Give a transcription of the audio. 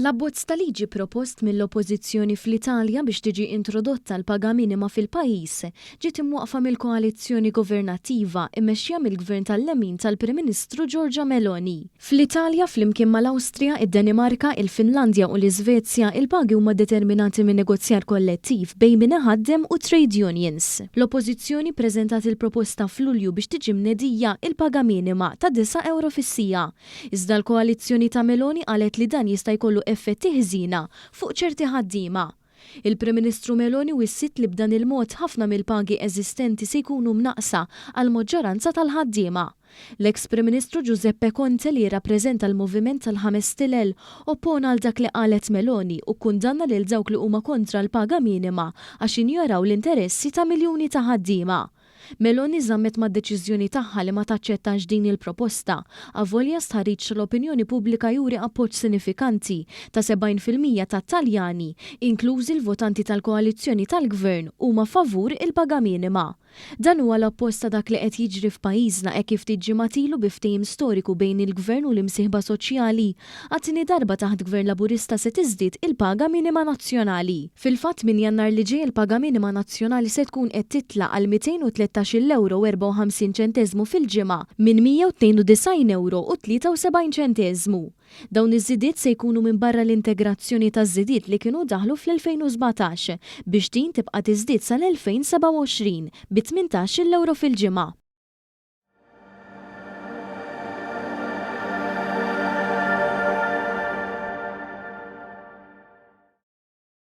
L-abbozz ta' liġi propost mill-Oppożizzjoni fl-Italja biex tiġi introdotta l-paga minima fil-pajjiż ġiet imwaqfa mill-koalizzjoni governattiva immexxija mill-Gvern tal-Lemin tal-Prim Ministru Giorgia Meloni. Fl-Italja flimkien mal-Awstrija, id-Danimarka, il-Finlandja u l-Iżvezja il-pagi huma determinati minn negozjar kollettiv bejn min iħaddem u trade unions. L-Oppożizzjoni ppreżentat il-proposta f'Lulju biex tiġi mnedija il-paga minima ta' 9 euro fis-sija. Iżda l-koalizzjoni ta' Meloni qalet li dan jista' jkollu effetti ħżina fuq ċerti ħaddiema. Il-Prim Ministru Meloni wissit li b'dan il-mod ħafna mill-pagi eżistenti se jkunu mnaqsa għal maġġoranza tal-ħaddiema. L-eks Prim Ministru Giuseppe Conte li jirrappreżenta l-Moviment tal-5 Stelle oppona għal dak li qalet Meloni u kundanna lil dawk li huma kontra l-paga minima għax injoraw l-interessi ta' miljuni ta' ħaddiema. Meloni żammet mad-deċiżjoni tagħha li ma taċċettax din il-proposta, avolja stħarriġ l-opinjoni pubblika juri appoġġ sinifikanti ta' 70% tat-Taljani, inklużi l-votanti tal-koalizzjoni tal-Gvern huma favur il-paga minima. Dan huwa l-opposta dak li qed jiġri f'pajjiżna hekk kif tiġi matilu bi ftehim storiku bejn il-Gvern u l-imsieħba soċjali għat-tieni darba taħt Gvern Laburista se tiżdied il-paga minima nazzjonali. Fil-fatt minn Jannar li ġej il-paga minima nazzjonali se tkun qed titla' għal 213 euro u 54 ċenteżmu fil-ġimgħa minn 192 euro u 73 ċenteżmu. Dawn iż-żidiet se jkunu minn barra l-integrazzjoni taż-żidiet li kienu daħlu fl-2017 biex din tibqa' tiżdied sal-2027 bi 18 euro fil-ġimgħa.